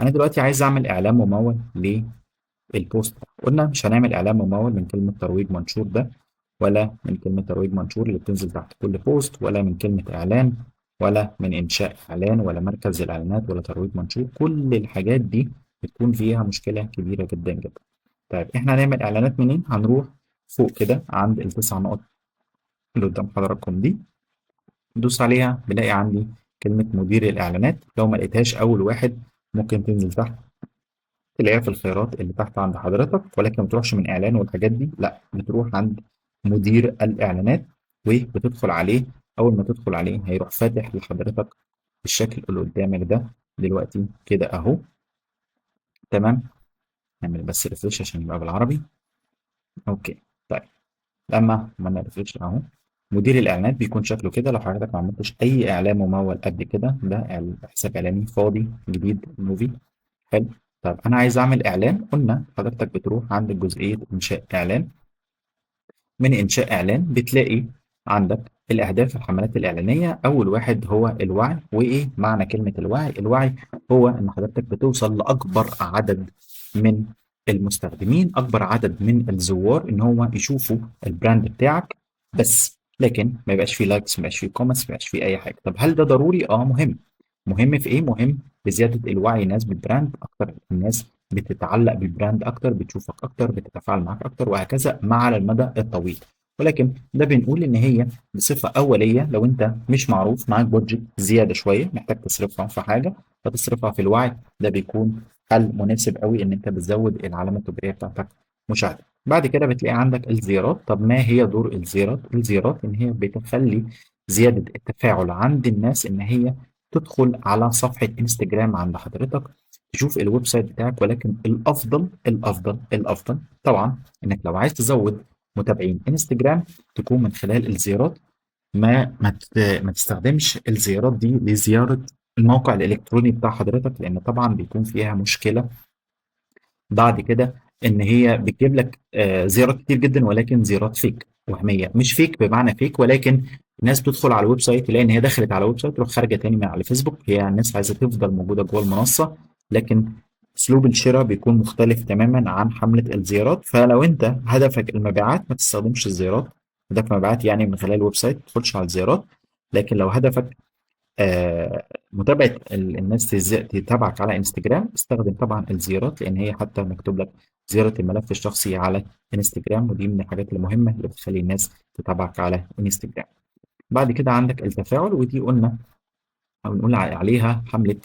انا دلوقتي عايز اعمل اعلان ممول للبوست. قلنا مش هنعمل اعلان ممول من كلمه ترويج منشور ده، ولا من كلمه ترويج منشور اللي بتنزل تحت كل بوست، ولا من كلمه اعلان، ولا من انشاء اعلان، ولا مركز الاعلانات، ولا ترويج منشور. كل الحاجات دي بتكون فيها مشكله كبيره جدا جدا. طيب احنا هنعمل اعلانات منين؟ هنروح فوق كده عند التسع نقط اللي قدام حضراتكم دي، ندوس عليها بلاقي عندي كلمه مدير الاعلانات. لو ما لقيتهاش اول واحد ممكن تنزل تحت تلاقيها في الخيارات اللي تحت عند حضرتك، ولكن ما بتروحش من اعلان والحاجات دي، لا بتروح عند مدير الاعلانات وبتدخل عليه. اول ما تدخل عليه هيروح فاتح لحضرتك الشكل اللي قدامك ده دلوقتي كده اهو. تمام. نعمل بس ريفريش عشان يبقى بالعربي. اوكي. طيب لما عملنا ريفريش اهو مدير الاعلانات بيكون شكله كده. لو حضرتك ما عملتش اي اعلان ممول قبل كده، ده حساب اعلاني فاضي جديد موفي. حلو. طب انا عايز اعمل اعلان. قلنا حضرتك بتروح عند جزئيه انشاء اعلان. من انشاء اعلان بتلاقي عندك الاهداف الحملات الاعلانيه. اول واحد هو الوعي. وايه معنى كلمه الوعي؟ الوعي هو ان حضرتك بتوصل لاكبر عدد من المستخدمين، اكبر عدد من الزوار، ان هو يشوفوا البراند بتاعك بس، لكن ما يبقاش فيه لايكس، ما يبقاش فيه كومنتس، ما يبقاش فيه اي حاجه. طب هل ده ضروري؟ اه مهم. مهم في ايه؟ مهم بزياده الوعي الناس بالبراند اكتر، الناس بتتعلق بالبراند اكتر، بتشوفك اكتر، بتتفاعل معاك اكتر، وهكذا مع على المدى الطويل. ولكن ده بنقول ان هي بصفه اوليه. لو انت مش معروف، معاك بودجت زياده شويه محتاج تصرفها في حاجه، فتصرفها في الوعي. ده بيكون حل مناسب قوي ان انت بتزود العلامه التجاريه بتاعتك مشاهده. بعد كده بتلاقي عندك الزيارات. طب ما هي دور الزيارات؟ الزيارات ان هي بتخلي زياده التفاعل عند الناس، ان هي تدخل على صفحه انستجرام عند حضرتك تشوف الويب سايت بتاعك. ولكن الافضل طبعا انك لو عايز تزود متابعين انستجرام تكون من خلال الزيارات. ما تستخدمش الزيارات دي لزياره الموقع الالكتروني بتاع حضرتك، لان طبعا بيكون فيها مشكله بعد كده، ان هي بتجيب لك زيارات كتير جدا، ولكن زيارات فيك وهميه. مش فيك بمعنى فيك، ولكن الناس بتدخل على الويب سايت تلاقي ان هي دخلت على الويب سايت تروح خارجه تاني من على فيسبوك. هي الناس عايزه تفضل موجوده جوه المنصه، لكن اسلوب الشراء بيكون مختلف تماما عن حمله الزيارات. فلو انت هدفك المبيعات ما تستخدمش الزيارات. هدفك مبيعات يعني من خلال الويب سايت ما تدخلش على الزيارات. لكن لو هدفك متابعة الناس تتابعك على انستجرام، استخدم طبعا الزيارات، لان هي حتى مكتوب لك زيارة الملف الشخصي على انستجرام، ودي من الحاجات المهمة اللي بتخلي الناس تتابعك على انستجرام. بعد كده عندك التفاعل، ودي قلنا او بنقول عليها حملة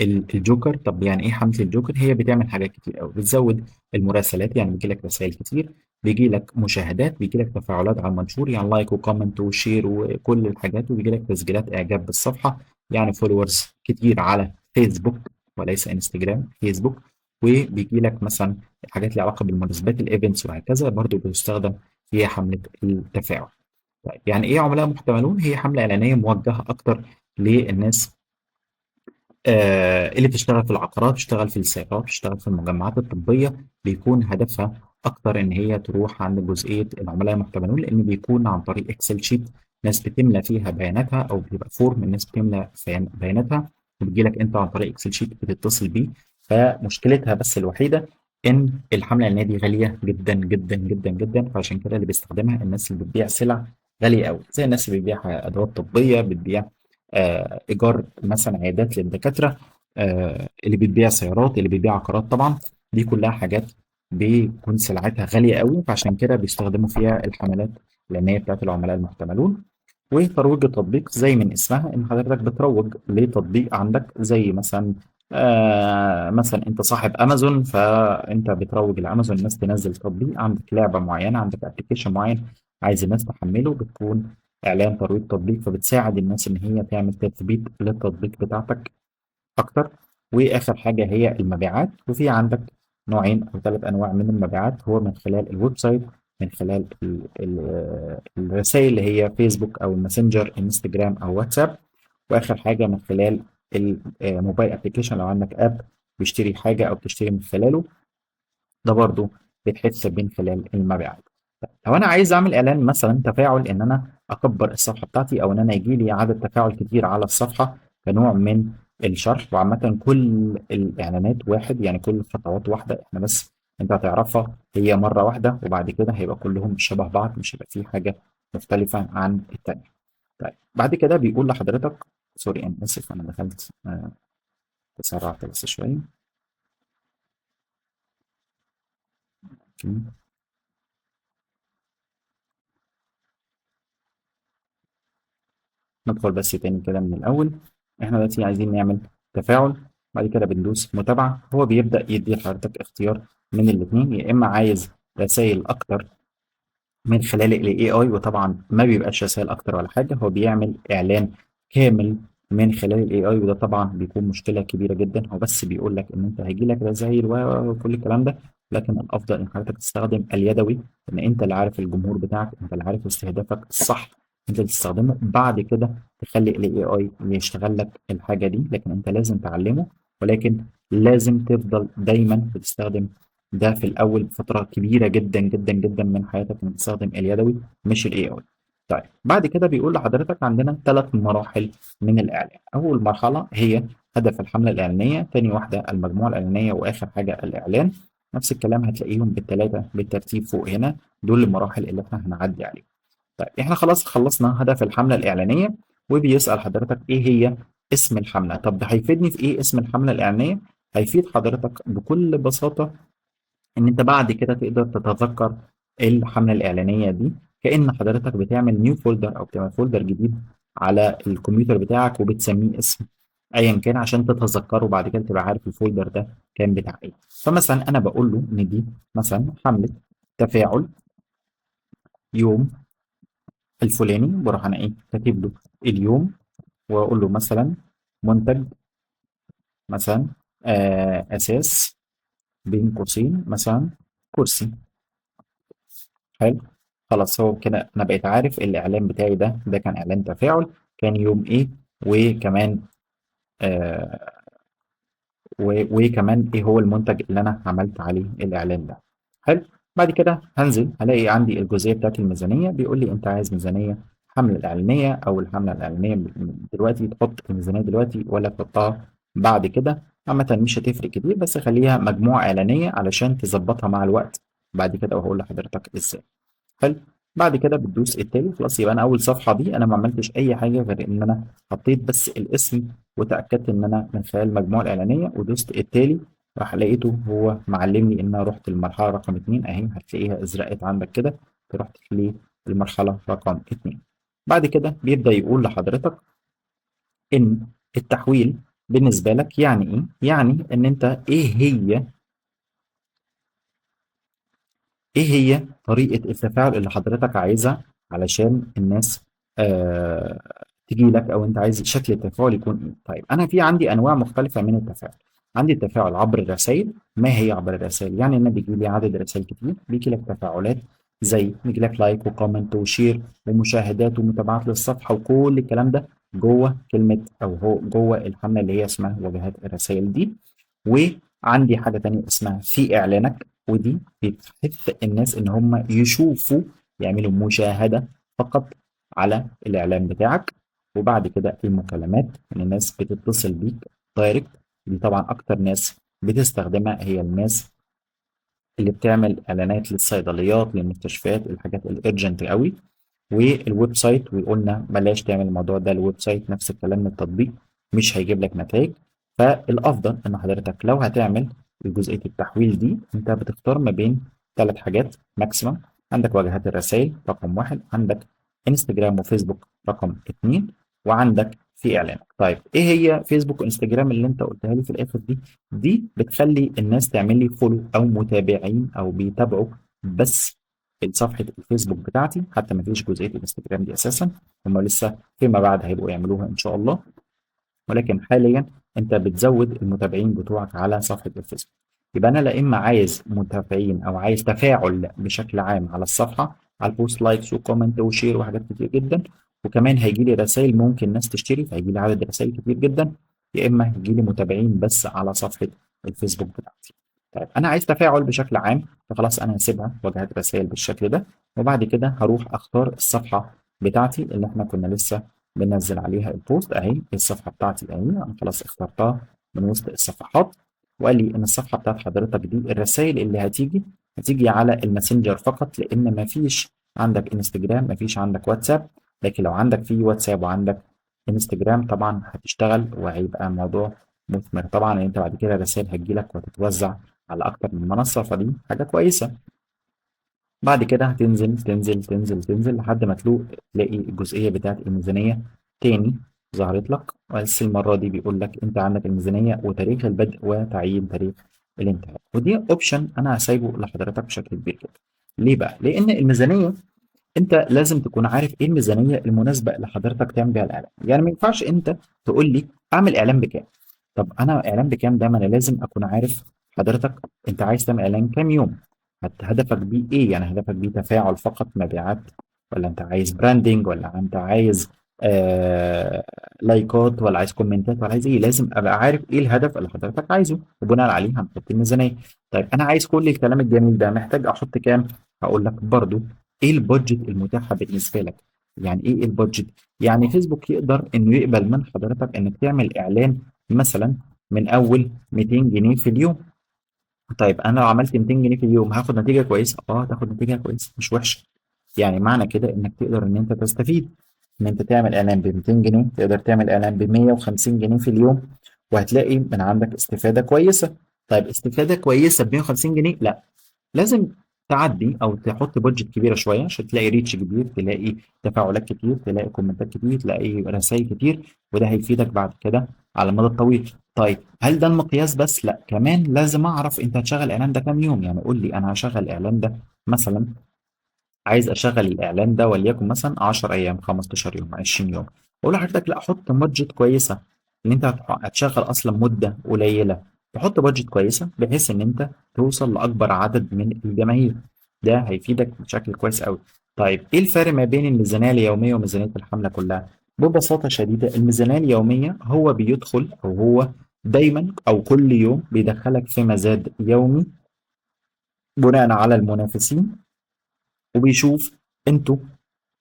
الجوكر. طب يعني ايه حملة الجوكر؟ هي بتعمل حاجات كتير قوي. بتزود المراسلات، يعني بيجي لك رسائل كتير، بيجي لك مشاهدات، بيجي لك تفاعلات على المنشور، يعني لايك وكومنت وشير وكل الحاجات، وبيجي لك تسجيلات اعجاب بالصفحة، يعني فولورز كتير على فيسبوك وليس انستجرام، فيسبوك. وبيجي لك مثلا حاجات ليها علاقة بالمناسبات، الايفنتس وهكذا، برضو بتستخدم فيها حملة التفاعل. طيب يعني ايه عملاء محتملون؟ هي حملة اعلانية موجهة اكتر للناس اللي بتشتغل في العقارات، بتشتغل في السيارات، بتشتغل في المجمعات الطبية. بيكون هدفها أكتر إن هي تروح عند جزئية العملاء المحتملون، لأن بيكون عن طريق إكسل شيت ناس بتملى فيها بياناتها، أو بيبقى فورم الناس بتملى بياناتها، وبتجي لك أنت عن طريق إكسل شيت بتتصل بيه. فمشكلتها بس الوحيدة إن الحملة الإعلانية دي غالية جدا جدا جدا جدا. فعشان كده اللي بيستخدمها الناس اللي بتبيع سلع غالية قوي، زي الناس اللي بتبيع أدوات طبية، بتبيع ايجار مثلا عيادات للدكاتره، اللي بتبيع سيارات، اللي بتبيع عقارات طبعا. دي كلها حاجات بيكون سلعتها غاليه قوي، فعشان كده بيستخدموا فيها الحملات الاعلانيه بتاعت العملاء المحتملون. وترويج التطبيق زي من اسمها ان حضرتك بتروج لتطبيق عندك، زي مثلا مثلا انت صاحب امازون، فانت بتروج لامازون الناس تنزل تطبيق عندك، لعبه معينه عندك، ابلكيشن معين عايز الناس تحمله، بتكون اعلان ترويج تطبيق، فبتساعد الناس ان هي تعمل تثبيت للتطبيق بتاعتك اكتر. واخر حاجه هي المبيعات. وفي عندك نوعين او ثلاث انواع من المبيعات، هو من خلال الويب سايت، من خلال الرسائل اللي هي فيسبوك او الماسنجر انستجرام او واتساب، واخر حاجه من خلال الموبايل ابلكيشن. لو عندك اب بيشتري حاجه او بتشتري من خلاله، ده برضو بيتحسب من خلال المبيعات. لو انا عايز اعمل اعلان مثلا تفاعل، ان انا اكبر الصفحه بتاعتي، او ان انا يجي لي عدد تفاعل كتير على الصفحه كنوع من الشرح، وعامة كل الإعلانات واحد، يعني كل الخطوات واحدة، احنا بس انت هتعرفها هي مرة واحدة، وبعد كده هيبقى كلهم شبه بعض، مش هيبقى فيه حاجة مختلفة عن التانية. طيب بعد كده بيقول لحضرتك، سوري أنا آسف أنا دخلت تسرعت بس شوية. أوكي. ندخل بس تاني كده من الأول. احنا دلوقتي عايزين نعمل تفاعل، بعد كده بندوس متابعة. هو بيبدأ يدي لحضرتك اختيار من الاتنين، يا إما عايز رسائل أكتر من خلال ال AI، وطبعا ما بيبقاش رسائل أكتر ولا حاجة، هو بيعمل إعلان كامل من خلال ال AI، وده طبعا بيكون مشكلة كبيرة جدا. هو بس بيقول لك إن أنت هيجي لك رسائل وكل الكلام ده، لكن الأفضل إن حضرتك تستخدم اليدوي، إن أنت اللي عارف الجمهور بتاعك، أنت اللي عارف استهدافك الصح، أنت اللي تستخدمه. بعد كده تخلي ال AI يشتغل لك الحاجة دي، لكن أنت لازم تعلمه، ولكن لازم تفضل دايما بتستخدم ده في الاول فتره كبيره جدا جدا جدا من حياتك، انك تستخدم اليدوي مش الاي اي. طيب بعد كده بيقول لحضرتك عندنا 3 مراحل من الاعلان. اول مرحله هي هدف الحمله الاعلانيه، تاني واحده المجموعه الاعلانيه، واخر حاجه الاعلان. نفس الكلام هتلاقيهم بالثلاثه بالترتيب فوق هنا، دول المراحل اللي احنا هنعدي عليهم. طيب احنا خلاص خلصنا هدف الحمله الاعلانيه، وبيسال حضرتك ايه هي اسم الحمله. طب ده هيفيدني في ايه اسم الحمله الاعلانيه؟ هيفيد حضرتك بكل بساطه ان انت بعد كده تقدر تتذكر الحمله الاعلانيه دي، كأن حضرتك بتعمل نيو فولدر او بتعمل فولدر جديد على الكمبيوتر بتاعك، وبتسميه اسم ايا كان عشان تتذكره بعد كده، تبقى عارف الفولدر ده كان بتاع ايه. فمثلا انا بقول له ان دي مثلا حمله تفاعل يوم الفلاني، بروح انا ايه كاتب له اليوم، واقول له مثلا منتج مثلا اساس بين قوسين مثلا كرسي. حلو. خلاص هو كده انا بقيت عارف الاعلان بتاعي ده كان اعلان تفاعل، كان يوم ايه، وكمان آه وكمان ايه هو المنتج اللي انا عملت عليه الاعلان ده. حلو. بعد كده هنزل هلاقي عندي الجزئيه بتاعت الميزانيه، بيقول لي انت عايز ميزانيه الحمله الاعلانيه او الحمله الاعلانيه دلوقتي، تحط الميزانيه دلوقتي ولا تحطها بعد كده. عامه مش هتفرق كتير، بس خليها مجموعه اعلانيه علشان تظبطها مع الوقت بعد كده، وهقول لحضرتك ازاي. حلو. بعد كده بتدوس التالي، خلاص يبقى انا اول صفحه دي انا ما عملتش اي حاجه غير ان انا حطيت بس الاسم، وتاكدت ان انا من خلال المجموعه الاعلانيه، ودوست التالي. راح لقيته هو معلم لي ان انا رحت المرحله رقم 2 اهي، هتلاقيها ازرقت عندك كده، رحت للمرحله رقم 2. بعد كده بيبدا يقول لحضرتك ان التحويل بالنسبه لك يعني ايه، يعني ان انت ايه هي طريقة التفاعل اللي حضرتك عايزها علشان الناس تجي لك، او انت عايز شكل التفاعل يكون ايه. طيب انا في عندي انواع مختلفة من التفاعل. عندي التفاعل عبر الرسائل. ما هي عبر الرسائل؟ يعني انا بيجي لي عدد رسائل كتير، بيجي لك تفاعلات زي بيجي لك لايك وكومنت وشير ومشاهدات ومتابعات للصفحة، وكل الكلام ده جوه كلمة او هو جوه الحملة اللي هي اسمها واجهات الرسائل دي. وعندي حاجة تانية اسمها في إعلانك، ودي بتحث الناس إن هم يشوفوا، يعملوا مشاهدة فقط على الإعلان بتاعك. وبعد كده المكالمات، إن الناس بتتصل بيك دايركت، دي طبعا أكتر ناس بتستخدمها هي الناس اللي بتعمل إعلانات للصيدليات للمستشفيات، الحاجات الأرجنت قوي. والويب سايت، وقلنا بلاش تعمل الموضوع ده، الويب سايت نفس الكلام من التطبيق مش هيجيب لك نتائج. فالافضل ان حضرتك لو هتعمل جزئيه التحويل دي، انت بتختار ما بين 3 حاجات ماكسيمم. عندك واجهات الرسائل رقم 1، عندك انستجرام وفيسبوك رقم 2، وعندك في اعلانك. طيب ايه هي فيسبوك وانستجرام اللي انت قلتها لي في الاخر دي؟ دي بتخلي الناس تعمل لي فولو او متابعين او بيتابعوا بس صفحة الفيسبوك بتاعتي، حتى ما فيش جزئية الانستجرام دي أساسا، هم لسه فيما بعد هيبقوا يعملوها إن شاء الله. ولكن حاليا أنت بتزود المتابعين بتوعك على صفحة الفيسبوك. يبقى أنا لا إما عايز متابعين أو عايز تفاعل بشكل عام على الصفحة، على البوست لايكس وكومنت وشير وحاجات كتير جدا، وكمان هيجي لي رسائل ممكن ناس تشتري فهيجي لي عدد رسائل كتير جدا، يا إما هيجي لي متابعين بس على صفحة الفيسبوك بتاعتي. طيب انا عايز تفاعل بشكل عام، فخلاص انا هسيبها واجهات رسائل بالشكل ده، وبعد كده هروح اختار الصفحه بتاعتي اللي احنا كنا لسه بننزل عليها البوست اهي. الصفحه بتاعتي اهي انا خلاص اخترتها من وسط الصفحات، وقال لي ان الصفحه بتاعت حضرتك دي الرسائل اللي هتيجي على الماسنجر فقط، لان ما فيش عندك انستجرام، ما فيش عندك واتساب. لكن لو عندك في واتساب وعندك انستجرام طبعا هتشتغل وهيبقى الموضوع مثمر طبعا، ان انت بعد كده الرسائل هتجيلك وهتتوزع على اكتر من منصه، فدي حاجه كويسه. بعد كده هتنزل تنزل تنزل تنزل لحد ما تلاقي الجزئية بتاعت الميزانية تاني ظهرت لك، بس المرة دي بيقول لك انت عندك الميزانية وتاريخ البدء وتعيين تاريخ الانتهاء. ودي اوبشن انا هسيبه لحضرتك بشكل كبير جدا. ليه بقى؟ لان الميزانية انت لازم تكون عارف ايه الميزانية المناسبة لحضرتك تعمل بيها الاعلان. يعني ما ينفعش انت تقول لي اعمل اعلان بكام. طب انا اعلان بكام ده؟ ما انا لازم اكون عارف حضرتك انت عايز تعمل اعلان كام يوم، هدفك بيه ايه؟ يعني هدفك بيه تفاعل فقط مبيعات، ولا انت عايز براندنج، ولا انت عايز آه لايكات، ولا عايز كومنتات، ولا عايز ايه؟ لازم ابقى عارف ايه الهدف اللي حضرتك عايزه، وبناء عليه هنحط الميزانيه. طيب انا عايز كل الكلام الجميل ده، محتاج احط كام؟ هقول لك برضو ايه البادجت المتاحه بالنسبه لك. يعني ايه البادجت؟ يعني فيسبوك يقدر انه يقبل من حضرتك انك تعمل اعلان مثلا من اول 200 جنيه في اليوم. طيب انا لو عملت 200 جنيه في اليوم هاخد نتيجه كويسه؟ اه هتاخد نتيجه كويسه مش وحشه. يعني معنى كده انك تقدر ان انت تستفيد، ان انت تعمل اعلان ب 200 جنيه، تقدر تعمل اعلان ب 150 جنيه في اليوم، وهتلاقي من عندك استفاده كويسه. طيب استفاده كويسه ب 150 جنيه؟ لا، لازم تعدي او تحط بادجت كبيره شويه عشان تلاقي ريتش كبير، تلاقي تفاعلات كتير، تلاقي كومنتات كتير، تلاقي رسائل كتير، وده هيفيدك بعد كده على المدى الطويل. طيب هل ده المقياس بس؟ لا، كمان لازم اعرف انت هتشغل الاعلان ده كام يوم. يعني قول لي انا هشغل الاعلان ده مثلا، عايز اشغل الاعلان ده وليكن مثلا 10 ايام، 15 يوم، 20 يوم. اقول لحضرتك لا، حط بادجت كويسه، ان انت هتشغل اصلا مده قليله. تحط بادجت كويسه بحيث ان انت توصل لاكبر عدد من الجماهير، ده هيفيدك بشكل كويس قوي. طيب ايه الفرق ما بين الميزانيه اليوميه وميزانيه الحمله كلها؟ ببساطه شديده الميزانيه اليوميه هو بيدخل، او هو دايما او كل يوم بيدخلك في مزاد يومي بناء على المنافسين، وبيشوف انتوا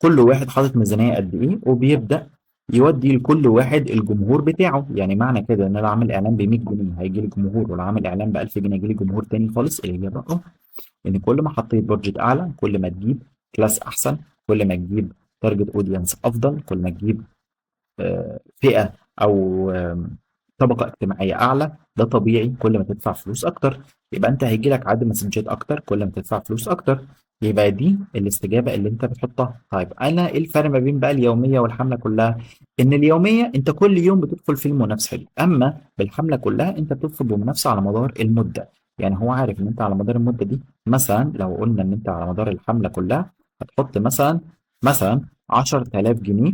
كل واحد حاطط ميزانية قد ايه، وبيبدأ يودي لكل واحد الجمهور بتاعه. يعني معنى كده ان انا عامل اعلان ب 100 جنيه هيجي لي جمهور، ولا عامل اعلان ب 1000 جنيه هيجي لي جمهور تاني خالص؟ الاجابه اه. ان كل ما حطيت بادجت اعلى كل ما تجيب كلاس احسن، كل ما تجيب تارجت اودينس افضل، كل ما تجيب فئة أو طبقة اجتماعية أعلى. ده طبيعي، كل ما تدفع فلوس أكتر يبقى أنت هيجي لك عدد مسجات أكتر، كل ما تدفع فلوس أكتر. يبقى دي الاستجابة اللي أنت بتحطها. طيب أنا إيه الفرق ما بين بقى اليومية والحملة كلها؟ إن اليومية أنت كل يوم بتدخل في المنافسة دي، أما بالحملة كلها أنت بتدخل بمنافسة على مدار المدة. يعني هو عارف إن أنت على مدار المدة دي، مثلا لو قلنا إن أنت على مدار الحملة كلها هتحط مثلا 10000 جنيه،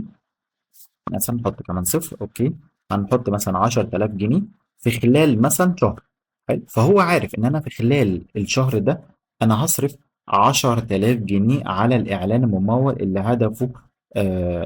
مثلا نحط كمان صفر، اوكي، هنحط مثلا 10000 جنيه في خلال مثلا شهر. حلو، فهو عارف ان انا في خلال الشهر ده انا هصرف 10000 جنيه على الاعلان الممول اللي هدفه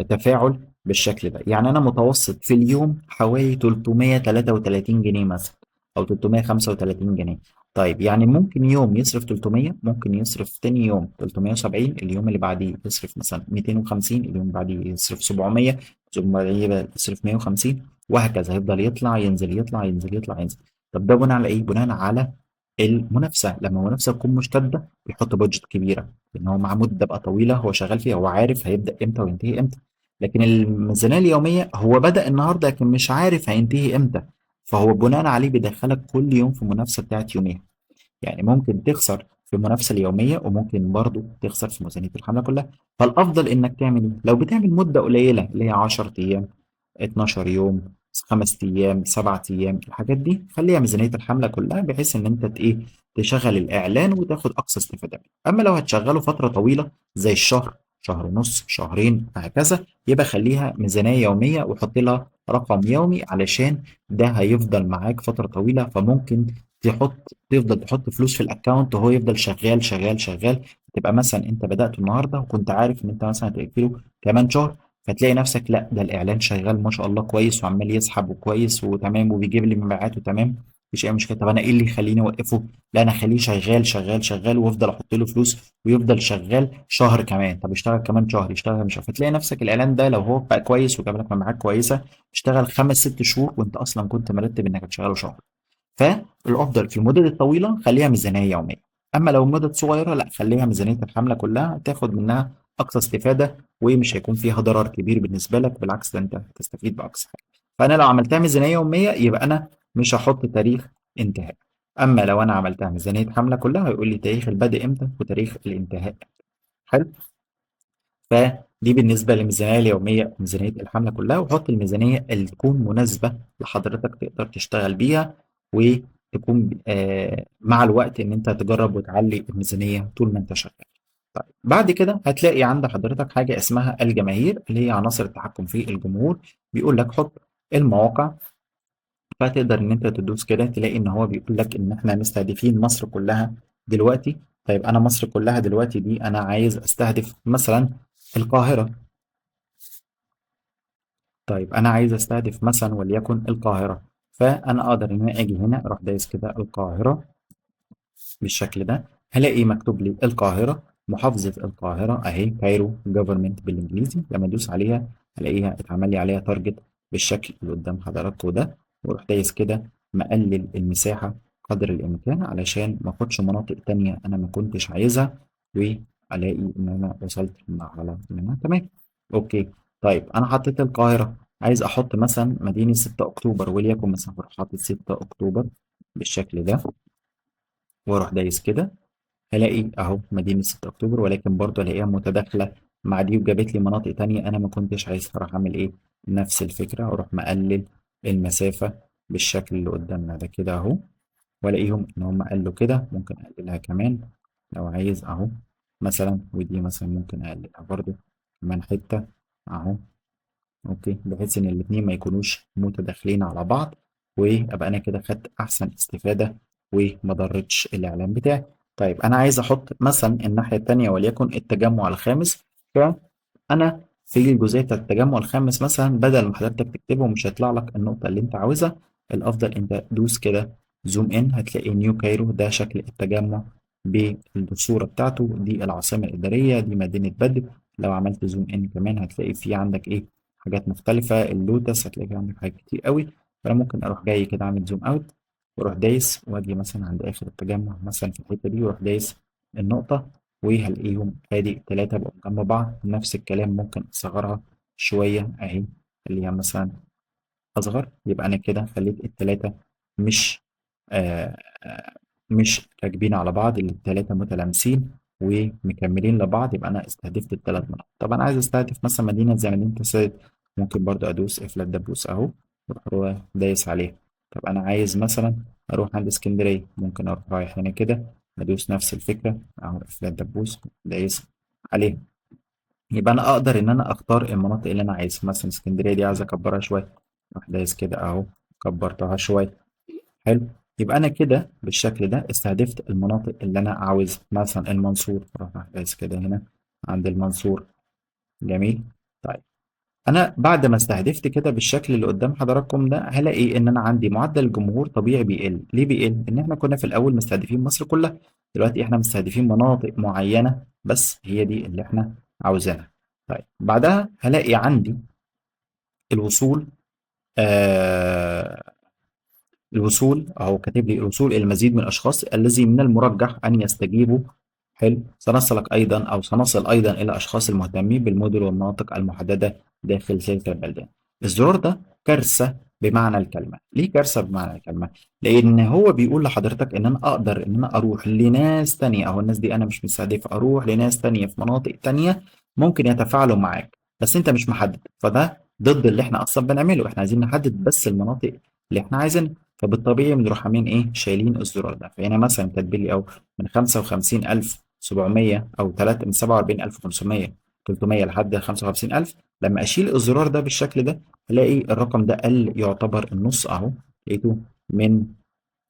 تفاعل بالشكل ده. يعني انا متوسط في اليوم حوالي 333 جنيه مثلا، او 335 جنيه. طيب يعني ممكن يوم يصرف 300، ممكن يصرف تاني يوم 370، اليوم اللي بعديه يصرف مثلا 250، اليوم اللي بعديه يصرف 700، ثم يبقى يصرف 150، وهكذا هيفضل يطلع ينزل يطلع ينزل يطلع ينزل. طب ده بناء على ايه؟ بناء على المنافسه. لما المنافسه تكون مشتده بيحط بادجت كبيره، لان هو مع مده بقى طويله هو شغال فيها، هو عارف هيبدا امتى وينتهي امتى. لكن الميزانيه اليوميه هو بدا النهارده لكن مش عارف هينتهي امتى، فهو بناء عليه بيدخلك كل يوم في منافسه بتاعت يوميها. يعني ممكن تخسر في المنافسة اليومية، وممكن برضو تخسر في ميزانية الحملة كلها. فالأفضل إنك تعمل إيه؟ لو بتعمل مدة قليلة اللي هي 10 أيام، 12 يوم، 5 أيام، 7 أيام، الحاجات دي خليها ميزانية الحملة كلها، بحيث إن أنت تشغل الإعلان وتاخد أقصى استفادة منه. أما لو هتشغله فترة طويلة زي الشهر، شهر ونص، شهرين، هكذا، يبقى خليها ميزانية يومية وحط لها رقم يومي، علشان ده هيفضل معاك فترة طويلة. فممكن تفضل تحط فلوس في الاكونت وهو يفضل شغال شغال شغال. تبقى مثلا انت بدأت النهارده وكنت عارف ان انت مثلا هتقفله كمان شهر، فتلاقي نفسك لا، ده الاعلان شغال ما شاء الله كويس وعمال يسحب وكويس وتمام وبيجيب لي مبيعات وتمام، مفيش اي مشكله. طب انا ايه اللي يخليني اوقفه؟ لا انا اخليه شغال شغال شغال وافضل احط له فلوس ويفضل شغال شهر كمان. طب يشتغل كمان شهر، يشتغل مش عارف، فتلاقي نفسك الاعلان ده لو هو بقى كويس وجاب لك مبيعات كويسه اشتغل 5 6 شهور وانت اصلا كنت مرتب انك هتشغله شهر. فالافضل في المدد الطويله خليها ميزانيه يوميه. اما لو مدد صغيره لا خليها ميزانيه الحمله كلها تاخد منها اقصى استفاده، ومش هيكون فيها ضرر كبير بالنسبه لك، بالعكس ده انت هتستفيد باقصى حاجه. فانا لو عملتها ميزانيه يوميه يبقى انا مش هحط تاريخ انتهاء. اما لو انا عملتها ميزانيه حمله كلها هيقول لي تاريخ البدء امتى وتاريخ الانتهاء. حلو. فدي بالنسبة للميزانية اليومية وميزانية الحملة كلها. وحط الميزانية اللي تكون مناسبة لحضرتك تقدر تشتغل بيها، وتكون مع الوقت ان انت تجرب وتعلي الميزانية طول ما انت شغال. طيب بعد كده هتلاقي عند حضرتك حاجة اسمها الجماهير اللي هي عناصر التحكم في الجمهور. بيقول لك حط المواقع. فتقدر ان انت تدوس كده تلاقي ان هو بيقول لك ان احنا مستهدفين مصر كلها دلوقتي. طيب انا مصر كلها دلوقتي دي انا عايز استهدف مثلا القاهرة. طيب انا عايز استهدف مثلا وليكن القاهره. فانا اقدر ان انا اجي هنا اروح دايس كده القاهره بالشكل ده. هلاقي مكتوب لي القاهره، محافظه القاهره اهي كايرو جوفرمنت بالانجليزي. لما ادوس عليها هلاقيها اتعمل لي عليها تارجت بالشكل اللي قدام حضراتكم ده. واروح دايس كده مقلل المساحه قدر الامكان علشان ما اخدش مناطق تانية انا ما كنتش عايزها، والاقي ان انا وصلت للمرحله اللي انا تمام. اوكي. طيب انا حطيت القاهره، عايز احط مثلا مدينه 6 اكتوبر وليكن مثلا اروح حاطط 6 اكتوبر بالشكل ده. واروح دايس كده هلاقي اهو مدينة 6 اكتوبر، ولكن برضه الاقيها متداخلة مع دي وجابت لي مناطق تانية انا ما كنتش عايزها. اروح اعمل ايه؟ نفس الفكرة، اروح مقلل المسافة بالشكل اللي قدامنا ده كده اهو. والاقيهم ان هم قالوا كده. ممكن اقللها كمان لو عايز اهو مثلا، ودي مثلا ممكن اقللها برضه كمان حتة اهو. اوكي، بحيث ان الاتنين ما يكونوش متداخلين على بعض، وابقى انا كده خدت احسن استفادة وما ضرتش الاعلان بتاعي. طيب انا عايز احط مثلا الناحية التانية وليكن التجمع الخامس. فانا في الجزئية بتاعت التجمع الخامس مثلا بدل ما حضرتك تكتبه مش هيطلع لك النقطة اللي انت عاوزها. الافضل انت دوس كده زوم ان هتلاقي نيو كايرو ده شكل التجمع بالصورة بتاعته. دي العاصمة الإدارية، دي مدينة بدر. لو عملت زوم ان كمان هتلاقي في عندك ايه حاجات مختلفة. اللوتس هتلاقي في عندك حاجات كتير قوي. فأنا ممكن أروح جاي كده أعمل زوم أوت وأروح دايس وأجي مثلا عند آخر التجمع مثلا في الحتة دي وأروح دايس النقطة. وهلاقيهم ادي التلاتة بقوا جنب بعض. نفس الكلام ممكن اصغرها شوية اهي، اللي هي مثلا اصغر. يبقى انا كده خليت التلاتة مش آه آه مش راكبين على بعض، اللي التلاتة متلامسين ومكملين لبعض. يبقى انا استهدفت التلات مناطق. طب انا عايز استهدف مثلا مدينة زي مدينة السيد، ممكن برضو ادوس افلات دبوس اهو واروح دايس عليها. طب انا عايز مثلا اروح عند اسكندرية، ممكن اروح رايح هنا كده ادوس نفس الفكرة اهو افلات دبوس دايس عليها. يبقى انا اقدر ان انا اختار المناطق اللي انا عايزها. مثلا اسكندريه دي عايز اكبرها شويه، اروح دايس كده اهو كبرتها شويه. حلو. يبقى انا كده بالشكل ده استهدفت المناطق اللي انا عاوزها. مثلا المنصور اروح دايس كده هنا عند المنصور. جميل. طيب انا بعد ما استهدفت كده بالشكل اللي قدام حضراتكم ده هلاقي ان انا عندي معدل الجمهور طبيعي بيقل. ليه بيقل؟ ان احنا كنا في الاول مستهدفين مصر كلها، دلوقتي احنا مستهدفين مناطق معينة بس هي دي اللي احنا عاوزينها. طيب بعدها هلاقي عندي الوصول. آه الوصول اهو كاتب لي الوصول الى المزيد من الاشخاص الذي من المرجح ان يستجيبوا. حلو. سنصلك ايضا او سنصل ايضا الى اشخاص المهتمين بالمدن والمناطق المحدده داخل تلك البلدان. الزرار ده كارثه بمعنى الكلمه. ليه كارثه بمعنى الكلمه؟ لان هو بيقول لحضرتك ان انا اقدر ان انا اروح لناس تانية، او الناس دي انا مش مستهدف اروح لناس تانية في مناطق تانية ممكن يتفاعلوا معاك بس انت مش محدد. فده ضد اللي احنا اصلا بنعمله. احنا عايزين نحدد بس المناطق اللي احنا عايزينها. فبالطبيعي بنروح عاملين ايه؟ شايلين الزرار ده. فهنا مثلا كاتب لي او من 55,700 او 3 من 47,500 300 لحد 55,000. لما اشيل الزرار ده بالشكل ده هلاقي الرقم ده قل يعتبر النص اهو. لقيته من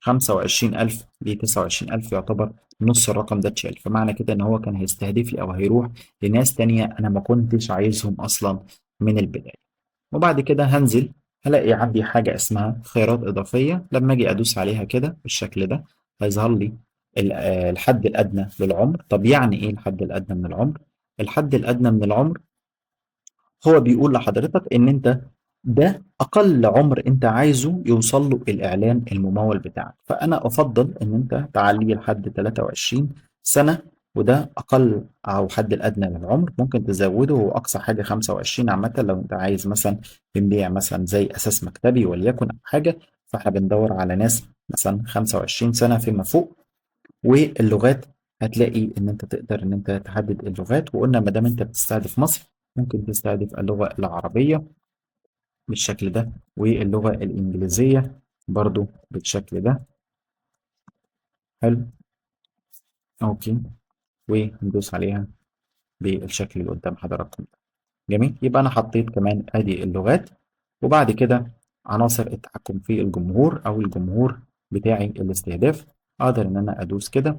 25,000 ل 29,000 يعتبر نص الرقم ده اتشال. فمعنى كده ان هو كان هيستهدف لي او هيروح لناس تانية انا ما كنتش عايزهم اصلا من البداية. وبعد كده هنزل هلاقي عندي حاجة اسمها خيارات إضافية. لما أجي أدوس عليها كده بالشكل ده هيظهر لي الحد الأدنى للعمر. طب يعني إيه الحد الأدنى من العمر؟ الحد الأدنى من العمر هو بيقول لحضرتك إن أنت ده أقل عمر أنت عايزه يوصل له الإعلان الممول بتاعك. فأنا أفضل إن أنت تعليه لحد 23 سنة، وده أقل أو حد الأدنى للعمر. ممكن تزوده، وأقصى حاجة 25 عامة لو أنت عايز مثلا بنبيع مثلا زي أساس مكتبي وليكن أو حاجة. فإحنا بندور على ناس مثلا 25 سنة فيما فوق. واللغات هتلاقي ان انت تقدر ان انت تحدد اللغات، وقلنا ما دام انت بتستهدف مصر ممكن تستهدف اللغة العربية بالشكل ده، واللغة الإنجليزية برضو بالشكل ده. حلو. اوكي. وندوس عليها بالشكل اللي قدام حضراتكم ده. جميل. يبقى انا حطيت كمان ادي اللغات. وبعد كده عناصر التحكم في الجمهور او الجمهور بتاعي الاستهداف. اقدر ان انا ادوس كده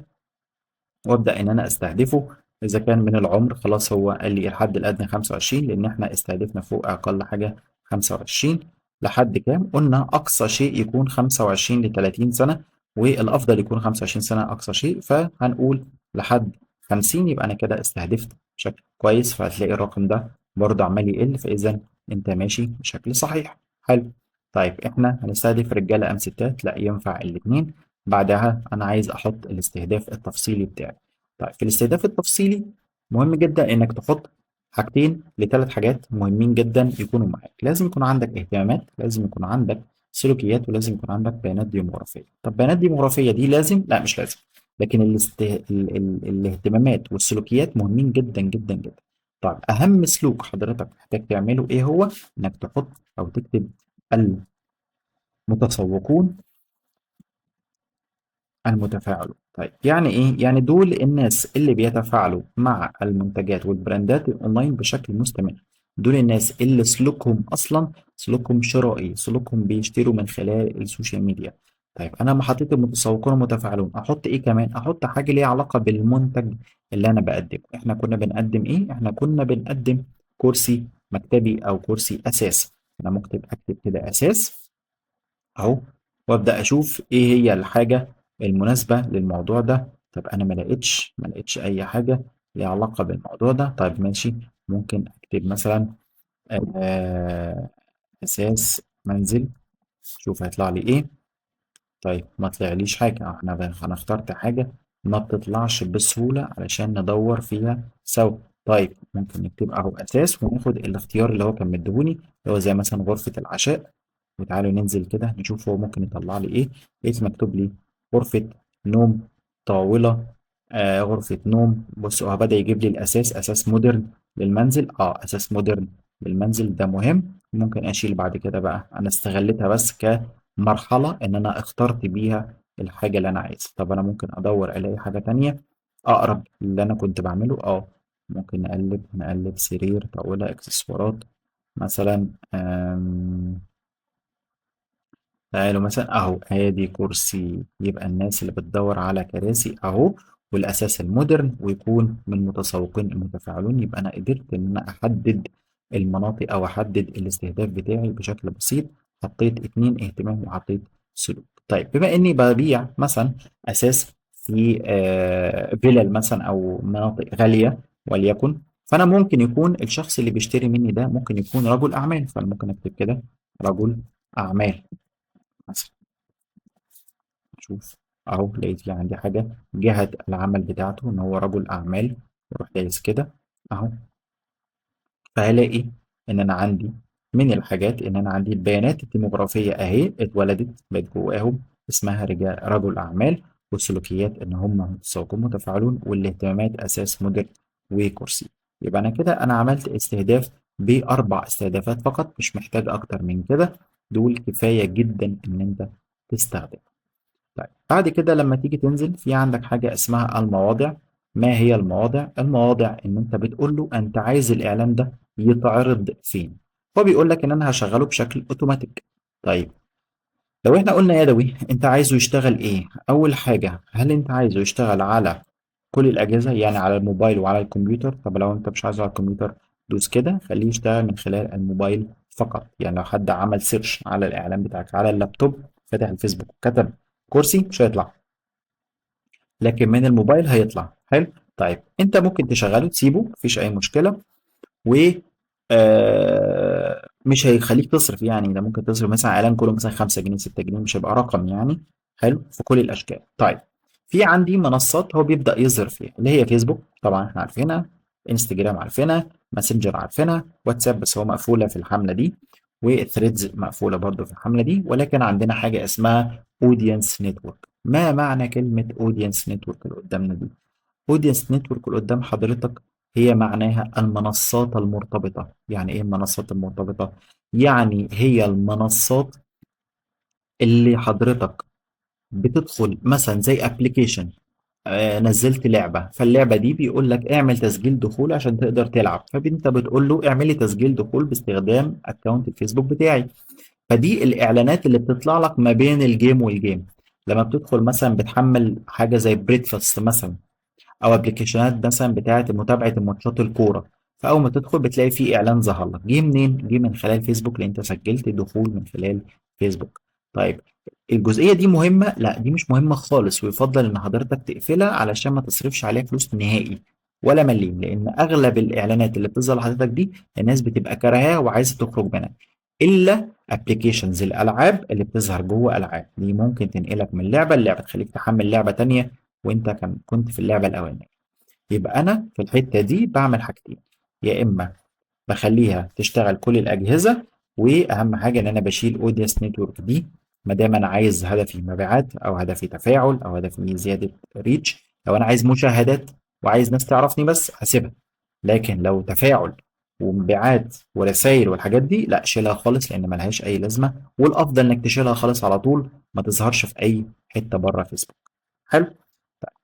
وابدا ان انا استهدفه. اذا كان من العمر خلاص هو قال لي الحد الادنى 25، لان احنا استهدفنا فوق اقل حاجه 25. لحد كام؟ قلنا اقصى شيء يكون 25 ل 30 سنه، والافضل يكون 25 سنه اقصى شيء. فهنقول لحد 50. يبقى انا كده استهدفت بشكل كويس، فهتلاقي الرقم ده برضه عمال يقل. فاذا انت ماشي بشكل صحيح. حلو. طيب احنا هنستهدف رجاله ام ستات؟ لا، ينفع الاثنين. بعدها انا عايز احط الاستهداف التفصيلي بتاعي. طيب في الاستهداف التفصيلي مهم جدا انك تحط حاجتين لثلاث حاجات مهمين جدا يكونوا معاك. لازم يكون عندك اهتمامات، لازم يكون عندك سلوكيات، ولازم يكون عندك بيانات ديموغرافيه. طب بيانات ديموغرافيه دي لازم؟ لا مش لازم. لكن الاهتمامات والسلوكيات مهمين جدا جدا جدا. طيب اهم سلوك حضرتك محتاج تعمله ايه هو؟ انك تحط او تكتب المتسوقون المتفاعلون. طيب يعني ايه؟ يعني دول الناس اللي بيتفاعلوا مع المنتجات والبراندات الاونلاين بشكل مستمر. دول الناس اللي سلوكهم اصلا سلوكهم شرائي، سلوكهم بيشتروا من خلال السوشيال ميديا. طيب انا لما حطيت المتسوقون المتفاعلون احط ايه كمان؟ احط حاجه ليها علاقه بالمنتج اللي انا بقدمه. احنا كنا بنقدم ايه؟ احنا كنا بنقدم كرسي مكتبي او كرسي اساس. انا ممكن اكتب كده اساس اهو، وابدا اشوف ايه هي الحاجه المناسبه للموضوع ده. طب انا ما لقيتش اي حاجه ليها علاقه بالموضوع ده. طيب ماشي، ممكن اكتب مثلا آه اساس منزل، شوف هيطلع لي ايه. طيب ما طلعليش حاجه. انا اخترت حاجه ما بتطلعش بسهوله علشان ندور فيها سوا. طيب ممكن نكتب اهو اساس وناخد الاختيار اللي هو كان مديهوني، اللي هو زي مثلا غرفه العشاء. وتعالوا ننزل كده نشوف هو ممكن يطلع لي ايه. لقيت مكتوب لي غرفة نوم، طاولة، غرفة نوم. بص هو بدأ يجيب لي الأساس، أساس مودرن للمنزل. أساس مودرن للمنزل ده مهم. ممكن أشيل بعد كده بقى. أنا استغلتها بس كمرحلة إن أنا اخترت بيها الحاجة اللي أنا عايزها. طب أنا ممكن أدور ألاقي حاجة تانية أقرب اللي أنا كنت بعمله. ممكن نقلب سرير، طاولة، إكسسوارات مثلا. تعالوا مثلا اهو ادي كرسي. يبقى الناس اللي بتدور على كراسي اهو، والاساس المودرن، ويكون من المتسوقين المتفاعلون. يبقى انا قدرت ان انا احدد المناطق او احدد الاستهداف بتاعي بشكل بسيط. حطيت اتنين اهتمام وحطيت سلوك. طيب بما اني ببيع مثلا اساس في فيلل مثلا او مناطق غالية وليكن، فانا ممكن يكون الشخص اللي بيشتري مني ده ممكن يكون رجل اعمال. فانا ممكن اكتب كده رجل اعمال مثلا. شوف اهو لقيت في عندي حاجة جهة العمل بتاعته ان هو رجل اعمال. واروح دايس كده اهو. فهلاقي ان انا عندي من الحاجات ان انا عندي البيانات الديموغرافية اهي اتولدت بقت جواهم اسمها رجل اعمال. والسلوكيات ان هم متسوقون متفاعلون، والاهتمامات اساس مدير وكرسي. يبقى انا كده انا عملت استهداف باربع استهدافات فقط، مش محتاج اكتر من كده. دول كفاية جدا ان انت تستخدم. طيب بعد كده لما تيجي تنزل في عندك حاجة اسمها المواضع. ما هي المواضع؟ المواضع ان انت بتقول له انت عايز الاعلان ده يتعرض فين. هو بيقول لك ان انا هشغله بشكل اوتوماتيك. طيب لو احنا قلنا يدوي، انت عايزه يشتغل ايه؟ اول حاجة، هل انت عايزه يشتغل على كل الاجهزة يعني على الموبايل وعلى الكمبيوتر؟ طب لو انت مش عايزه على الكمبيوتر دوس كده خليه يشتغل من خلال الموبايل فقط. يعني لو حد عمل سيرش على الاعلان بتاعك على اللابتوب، فتح الفيسبوك وكتب كرسي، مش هيطلع، لكن من الموبايل هيطلع. حلو. طيب انت ممكن تشغله تسيبه، مفيش اي مشكله، و مش هيخليك تصرف. يعني ده ممكن تصرف مثلا اعلان كله مثلا 5 جنيه 6 جنيه، مش هيبقى رقم يعني. حلو، في كل الاشكال. طيب في عندي منصات هو بيبدا يظهر فيها، اللي هي فيسبوك طبعا احنا عارفينها، انستجرام عارفينها، ماسنجر عارفينها، واتساب بس هو مقفوله في الحمله دي، وثريدز مقفوله برضو في الحمله دي. ولكن عندنا حاجه اسمها اودينس نتورك. ما معنى كلمه اودينس نتورك اللي قدامنا دي؟ اودينس نتورك اللي قدام حضرتك هي معناها المنصات المرتبطة. يعني ايه المنصات المرتبطة؟ يعني هي المنصات اللي حضرتك بتدخل مثلا زي ابلكيشن، نزلت لعبة، فاللعبة دي بيقول لك اعمل تسجيل دخول عشان تقدر تلعب، فانت بتقول له اعمل لي تسجيل دخول باستخدام اكونت الفيسبوك بتاعي. فدي الاعلانات اللي بتطلع لك ما بين الجيم والجيم. لما بتدخل مثلا بتحمل حاجة زي بريكفاست مثلا، او ابلكيشنات مثلا بتاعه متابعه الماتشات الكوره، فاول ما تدخل بتلاقي في اعلان ظهر لك. جه منين؟ جه من خلال فيسبوك، لان انت سجلت دخول من خلال فيسبوك. طيب الجزئيه دي مهمه؟ لا دي مش مهمه خالص، ويفضل ان حضرتك تقفلها علشان ما تصرفش عليها فلوس نهائي ولا مليم، لان اغلب الاعلانات اللي بتظهر لحضرتك دي الناس بتبقى كارهاها وعايزه تخرج منها، الا ابلكيشنز الالعاب اللي بتظهر جوه العاب دي، ممكن تنقلك من لعبه للعبه، تخليك تحمل لعبه تانية وانت كنت في اللعبه الاولانيه. يبقى انا في الحته دي بعمل حاجتين: يا اما بخليها تشتغل كل الاجهزه، واهم حاجه ان انا بشيل اودينس نتورك دي ما دام انا عايز هدفي مبيعات او هدفي تفاعل او هدفي زياده ريتش. لو انا عايز مشاهدات وعايز ناس تعرفني بس هسيبها، لكن لو تفاعل ومبيعات ورسائل والحاجات دي لا، شيلها خالص لان ملهاش اي لازمه، والافضل انك تشيلها خالص على طول، ما تظهرش في اي حته بره فيسبوك. حلو.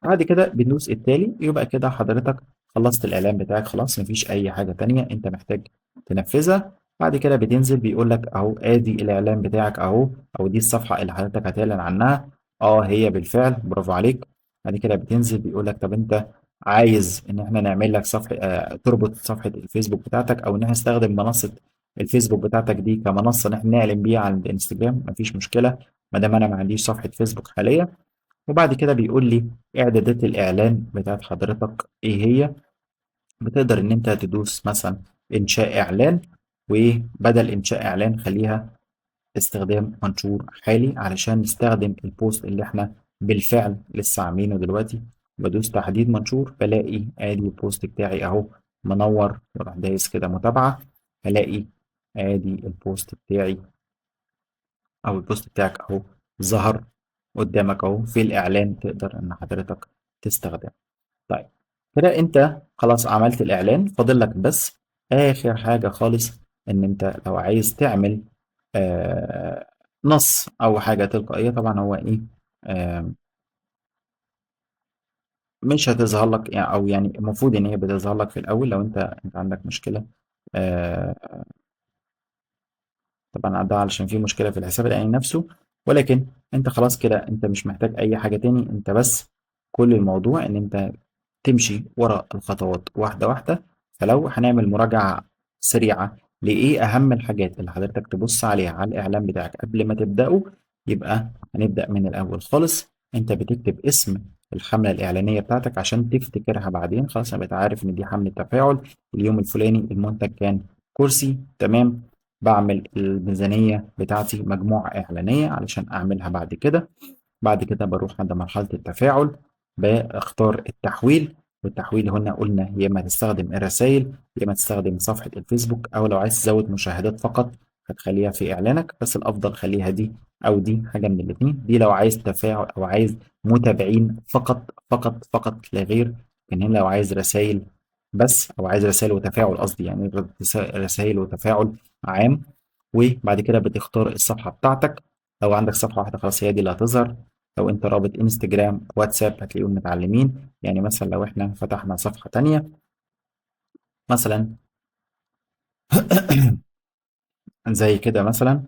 بعد كده بندوس التالي، يبقى كده حضرتك خلصت الإعلان بتاعك خلاص، مفيش أي حاجة تانية أنت محتاج تنفذها. بعد كده بتنزل بيقول لك أهو آدي الإعلان بتاعك أهو، أو دي الصفحة اللي حضرتك هتعلن عنها. أه هي بالفعل، برافو عليك. بعد كده بتنزل بيقول لك طب أنت عايز إن إحنا نعمل لك صفحة تربط صفحة الفيسبوك بتاعتك، أو إن إحنا نستخدم منصة الفيسبوك بتاعتك دي كمنصة إن إحنا نعلن بيها على الانستجرام. مفيش مشكلة ما دام أنا ما عنديش صفحة فيسبوك حاليا. وبعد كده بيقول لي اعدادات الاعلان بتاعت حضرتك ايه هي. بتقدر ان انت تدوس مثلا انشاء اعلان، وبدل انشاء اعلان خليها استخدام منشور حالي علشان نستخدم البوست اللي احنا بالفعل لسه عاملينه دلوقتي. بدوس تحديد منشور، بلاقي ادي البوست بتاعي اهو منور، واروح دايس كده متابعة، هلاقي ادي البوست بتاعي او البوست بتاعك اهو ظهر قدامك اهو في الاعلان، تقدر ان حضرتك تستخدمه. طيب كده انت خلاص عملت الاعلان، فاضل لك بس اخر حاجة خالص، ان انت لو عايز تعمل آه نص او حاجة تلقائية. طبعا هو ايه، آه مش هتظهر لك يعني، او يعني المفروض ان هي بتظهر لك في الاول لو انت عندك مشكلة. آه طبعا ده علشان في مشكلة في الحساب الآلي نفسه. ولكن انت خلاص كده انت مش محتاج اي حاجة تاني، انت بس كل الموضوع ان انت تمشي ورا الخطوات واحدة واحدة. فلو هنعمل مراجعة سريعة لإيه أهم الحاجات اللي حضرتك تبص عليها على الإعلان بتاعك قبل ما تبدأه، يبقى هنبدأ من الأول خالص. أنت بتكتب اسم الحملة الإعلانية بتاعتك عشان تفتكرها بعدين. خلاص أنا بقيت عارف إن دي حملة تفاعل، اليوم الفلاني المنتج كان كرسي، تمام. بعمل الميزانية بتاعتي مجموعة إعلانية علشان أعملها بعد كده. بعد كده بروح عند مرحلة التفاعل، بختار التحويل. والتحويل هنا قلنا يا اما تستخدم الرسائل، يا اما تستخدم صفحة الفيسبوك، او لو عايز تزود مشاهدات فقط هتخليها في اعلانك، بس الافضل خليها دي او دي، حاجة من الاتنين. دي لو عايز تفاعل او عايز متابعين فقط فقط فقط لا غير. لكن هنا لو عايز رسائل بس، او عايز رسائل وتفاعل قصدي، يعني رسائل وتفاعل عام. وبعد كده بتختار الصفحة بتاعتك. لو عندك صفحة واحدة خلاص هي دي اللي هتظهر. لو انت رابط انستجرام واتساب هتلاقيهم متعلمين. يعني مثلا لو احنا فتحنا صفحة تانية مثلا زي كده مثلا،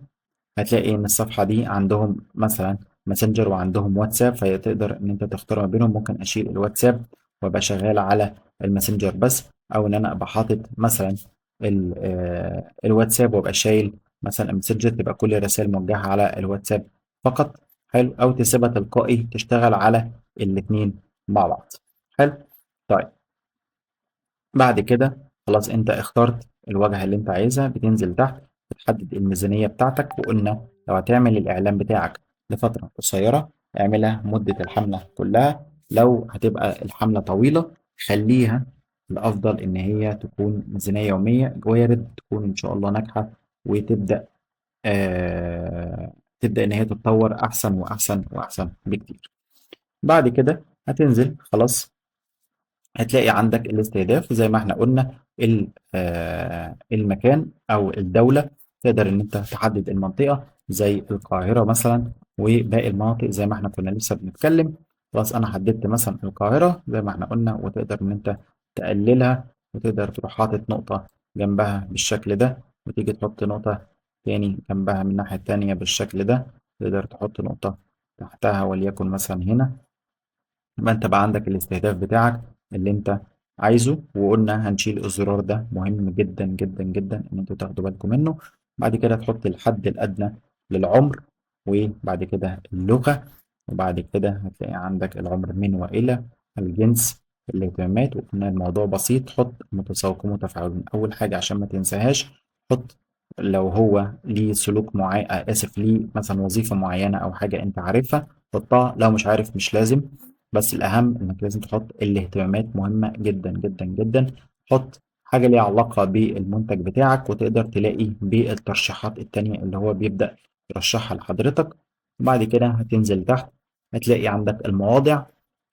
هتلاقي ان الصفحة دي عندهم مثلا ماسنجر وعندهم واتساب، فتقدر ان انت تختار ما بينهم. ممكن اشيل الواتساب وابقى شغال على الماسنجر بس، او ان انا ابقى حاطط مثلا الواتساب وابقى شايل مثلا المسجات، تبقى كل الرسائل موجهة على الواتساب فقط. حلو. او تسيبها تلقائي تشتغل على الاتنين مع بعض. حلو. طيب بعد كده خلاص انت اخترت الواجهة اللي انت عايزها، بتنزل تحت بتحدد الميزانية بتاعتك. وقلنا لو هتعمل الاعلان بتاعك لفترة قصيرة اعملها مدة الحملة كلها، لو هتبقى الحملة طويلة خليها الافضل ان هي تكون ميزانية يومية، وارد تكون ان شاء الله ناجحة وتبدأ تبدأ ان هي تتطور احسن واحسن واحسن بكتير. بعد كده هتنزل خلاص، هتلاقي عندك الاستهداف زي ما احنا قلنا المكان او الدولة. تقدر ان انت تحدد المنطقة زي القاهرة مثلا، وباقي المناطق زي ما احنا كنا لسه بنتكلم. خلاص انا حددت مثلا القاهرة زي ما احنا قلنا، وتقدر ان انت تقللها، وتقدر تروح حاطط نقطة جنبها بالشكل ده، وتيجي تحط نقطة تاني جنبها من الناحية التانية بالشكل ده. تقدر تحط نقطة تحتها وليكن مثلا هنا. يبقى انت بقى عندك الاستهداف بتاعك اللي انت عايزه. وقلنا هنشيل الزرار ده، مهم جدا جدا جدا ان انتوا تاخدوا بالكم منه. بعد كده تحط الحد الادنى للعمر، وبعد كده اللغة، وبعد كده هتلاقي عندك العمر من والى، الجنس، الاهتمامات. وقلنا الموضوع بسيط، حط متسوقون متفاعلون اول حاجة عشان ما تنساهاش. حط لو هو ليه سلوك معين، اسف، ليه مثلا وظيفة معينة او حاجة انت عارفها حطها، لو مش عارف مش لازم. بس الأهم إنك لازم تحط الاهتمامات، مهمة جدا جدا جدا. حط حاجة ليها علاقة بالمنتج بتاعك، وتقدر تلاقي بالترشيحات التانية اللي هو بيبدأ يرشحها لحضرتك. وبعد كده هتنزل تحت هتلاقي عندك المواضع.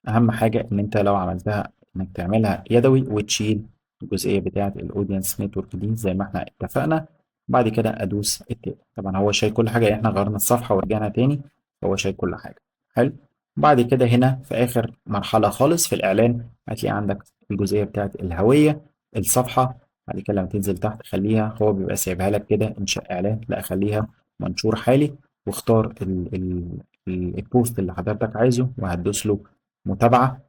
أهم حاجة إن أنت لو عملتها إنك تعملها يدوي، وتشيل الجزئية بتاعة الأودينس نتورك دي زي ما إحنا اتفقنا. بعد كده أدوس التاني. طبعا هو شايل كل حاجة، إحنا غيرنا الصفحة ورجعنا تاني، فهو شايل كل حاجة. حلو. بعد كده هنا في آخر مرحلة خالص في الإعلان هتلاقي عندك الجزئية بتاعت الهوية، الصفحة. بعد كده لما تنزل تحت خليها، هو بيبقى سايبها لك كده إنشاء إعلان، لا خليها منشور حالي. واختار البوست اللي حضرتك عايزه، وهتدوس له متابعة،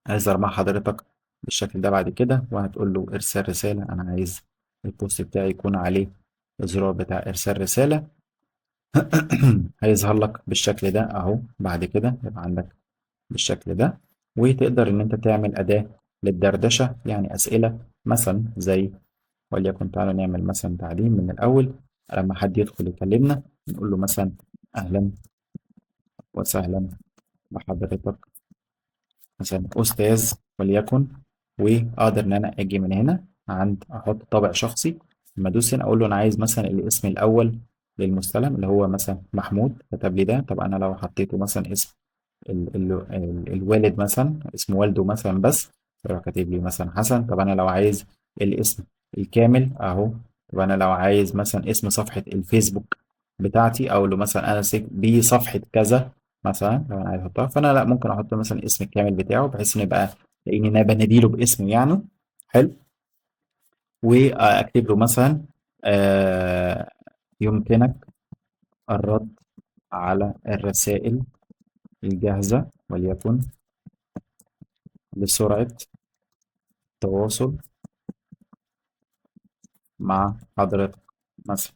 هيظهر مع حضرتك بالشكل ده بعد كده. وهتقول له إرسال رسالة، أنا عايز البوست بتاعي يكون عليه الزرار بتاع إرسال رسالة. هيظهر لك بالشكل ده أهو. بعد كده يبقى عندك بالشكل ده. وتقدر إن أنت تعمل أداة للدردشة، يعني أسئلة مثلا زي، وليكن تعالوا نعمل مثلا تعليم من الأول. لما حد يدخل يكلمنا نقول له مثلا أهلا وسهلا بحضرتك مثلا أستاذ وليكن. وأقدر إن أنا أجي من هنا عند أحط طابع شخصي. لما أدوس هنا أقول له أنا عايز مثلا الاسم الأول للمستلم اللي هو مثلا محمود، كتب لي ده. طب أنا لو حطيته مثلا اسم الوالد مثلا، اسم والده مثلا بس، يروح كاتب لي مثلا حسن. طب انا لو عايز الاسم الكامل اهو. طب انا لو عايز مثلا اسم صفحة الفيسبوك بتاعتي، او لو مثلا انا دي صفحة كذا مثلا، لو انا عايز احطها، فانا لا ممكن احط مثلا الاسم الكامل بتاعه بحيث ان يبقى لاني انا بناديله باسمه يعني. حلو. واكتب له مثلا آه يمكنك الرد على الرسائل الجاهزة وليكن لسرعة التواصل مع حضرتك مثلا.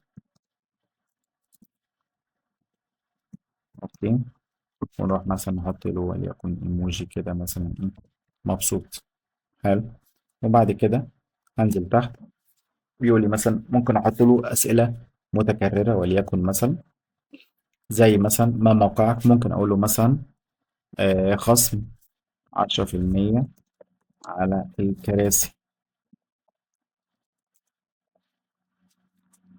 اوكي. ونروح مثلا نحط له وليكن ايموجي كده مثلا ايه، مبسوط. حلو. وبعد كده هنزل تحت، بيقول لي مثلا ممكن احط له اسئله متكرره وليكن مثلا زي مثلا ما موقعك. ممكن اقول له مثلا خصم 10% على الكراسي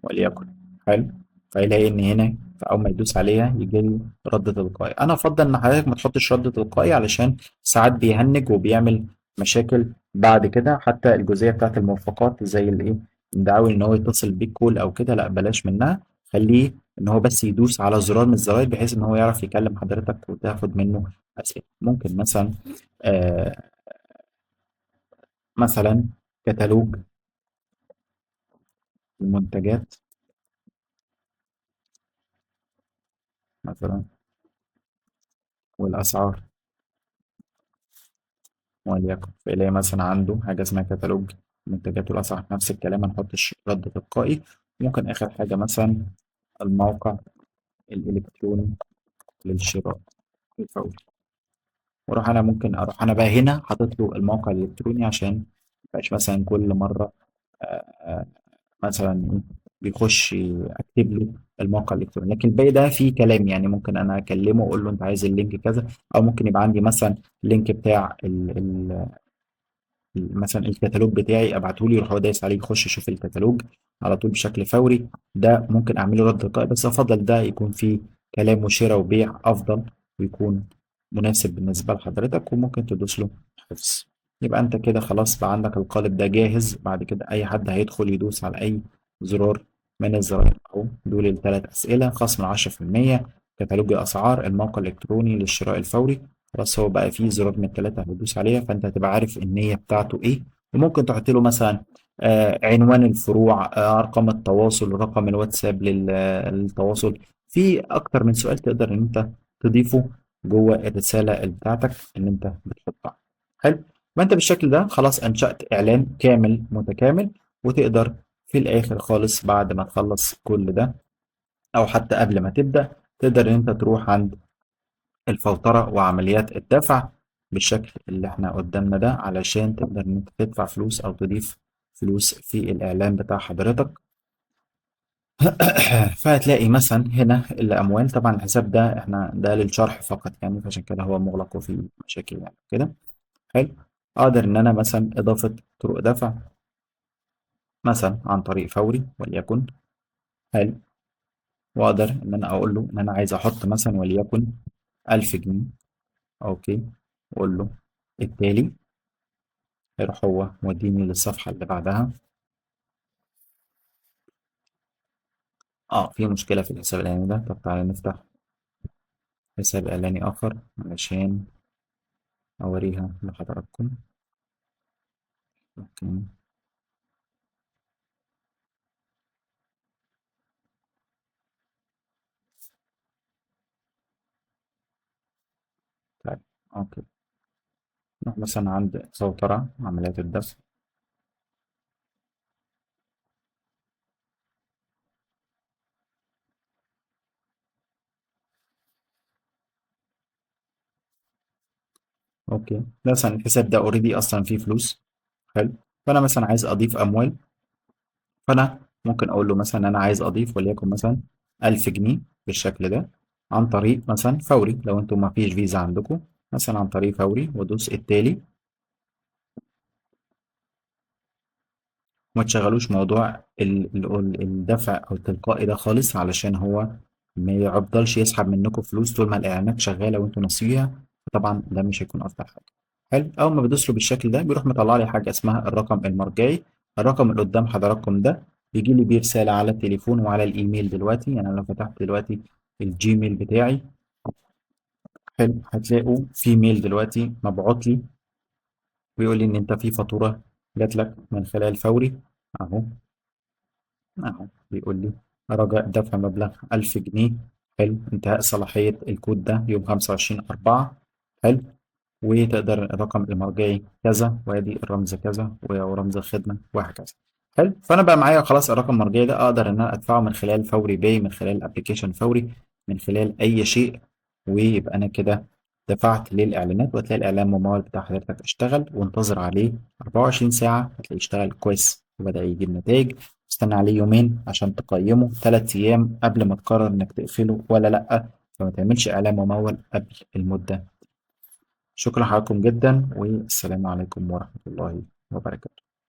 وليكن. حلو. فيلاقي ان هنا اول ما يدوس عليها يجي لي رد تلقائي. انا افضل ان حضرتك ما تحطش رد تلقائي، علشان ساعات بيهنج وبيعمل مشاكل بعد كده. حتى الجزئيه بتاعت الموافقات زي الايه، دعاوي ان هو يتصل بيك كول او كده، لا بلاش منها. خليه ان هو بس يدوس على زرار من الزراير بحيث ان هو يعرف يكلم حضرتك وتاخد منه اسئله. ممكن مثلا آه مثلا كتالوج المنتجات مثلا والاسعار وليكن. فيلاقي مثلا عنده حاجة اسمها كتالوج المنتجات والأسعار نفس الكلام، هنحط رد تلقائي. ممكن آخر حاجة مثلا الموقع الإلكتروني للشراء الفوري، واروح انا ممكن اروح انا بقى هنا حاطط له الموقع الالكتروني عشان ميبقاش مثلا كل مره آه، مثلا إيه، بيخش اكتب له الموقع الالكتروني. لكن الباقي ده فيه كلام، يعني ممكن انا اكلمه اقول له انت عايز اللينك كذا، او ممكن يبقى عندي مثلا اللينك بتاع مثلا الكتالوج بتاعي ابعته له، يروح هو دايس عليه يخش يشوف الكتالوج على طول بشكل فوري. ده ممكن اعمله رد تلقائي، بس افضل ده يكون فيه كلام وشراء وبيع افضل، ويكون مناسب بالنسبه لحضرتك، وممكن تدوس له حفظ. يبقى انت كده خلاص بقى عندك القالب ده جاهز. بعد كده اي حد هيدخل يدوس على اي زرار من الزراير اهو، دول الثلاث اسئله: خصم 10%، كتالوج الاسعار، الموقع الالكتروني للشراء الفوري. خلاص هو بقى فيه زرار من الثلاثة هتدوس عليها، فأنت هتبقى عارف النية بتاعته إيه. وممكن تحط له مثلا عنوان الفروع، أرقام التواصل، رقم الواتساب للتواصل. في أكتر من سؤال تقدر إن أنت تضيفه جوه الرسالة بتاعتك اللي أنت بتحطها. حلو. ما أنت بالشكل ده خلاص أنشأت إعلان كامل متكامل، وتقدر في الآخر خالص بعد ما تخلص كل ده، أو حتى قبل ما تبدأ، تقدر إن أنت تروح عند الفلترة وعمليات الدفع بالشكل اللي احنا قدامنا ده، علشان تقدر ان انت تدفع فلوس او تضيف فلوس في الاعلان بتاع حضرتك. فهتلاقي مثلا هنا الاموال، طبعا الحساب ده احنا ده للشرح فقط يعني، فعشان كده هو مغلق وفيه مشاكل يعني كده. حلو. اقدر ان انا مثلا اضافة طرق دفع مثلا عن طريق فوري وليكن. حلو. واقدر ان انا اقول له ان انا عايز احط مثلا وليكن 1000 جنيه. اوكي. واقول له التالي، يروح هو موديني للصفحة اللي بعدها. اه في مشكلة في الحساب الإعلاني ده. طب تعالى نفتح حساب إعلاني آخر علشان أوريها لحضراتكم. اوكي. طيب. اوكي. نروح مثلا عند سوطرة عمليات الدفع. اوكي. ده مثلا الحساب ده اوريدي اصلا فيه فلوس. حلو. فانا مثلا عايز اضيف اموال، فانا ممكن اقول له مثلا انا عايز اضيف وليكن مثلا 1000 جنيه بالشكل ده، عن طريق مثلا فوري لو انتم ما فيش فيزا عندكم، مثلا عن طريق فوري، وادوس التالي. وما تشغلوش موضوع الدفع او التلقائي ده خالص، علشان هو ما يفضلش يسحب منكم فلوس طول ما الاعلانات شغاله وانتوا ناسيوها. طبعا ده مش هيكون افضل حاجه. حلو. اول ما بدوس له بالشكل ده بيروح مطلع لي حاجه اسمها الرقم المرجعي. الرقم اللي قدام حضراتكم ده بيجي لي بيه رساله على التليفون وعلى الايميل دلوقتي. يعني أنا لو فتحت دلوقتي الجيميل بتاعي، حلو، هتلاقوا في ميل دلوقتي مبعوت لي بيقول لي ان انت في فاتوره جات لك من خلال فوري اهو. أهو بيقول لي رجاء دفع مبلغ 1000 جنيه. حلو. انتهاء صلاحية الكود ده يوم 25/4. حلو. وتقدر الرقم المرجعي كذا، وادي الرمز كذا، ورمز الخدمة وهكذا. حلو. فأنا بقى معايا خلاص الرقم المرجعي ده، أقدر إن أنا أدفعه من خلال فوري باي، من خلال أبلكيشن فوري، من خلال أي شيء. ويبقى أنا كده دفعت للإعلانات، وتلاقي الإعلان الممول بتاع حضرتك اشتغل، وانتظر عليه 24 ساعة هتلاقيه اشتغل كويس وبدأ يجيب نتائج. استنى عليه يومين عشان تقيمه، 3 أيام قبل ما تقرر إنك تقفله ولا لأ. فما تعملش إعلان ممول قبل المدة. شكرا لحضراتكم جدا، والسلام عليكم ورحمة الله وبركاته.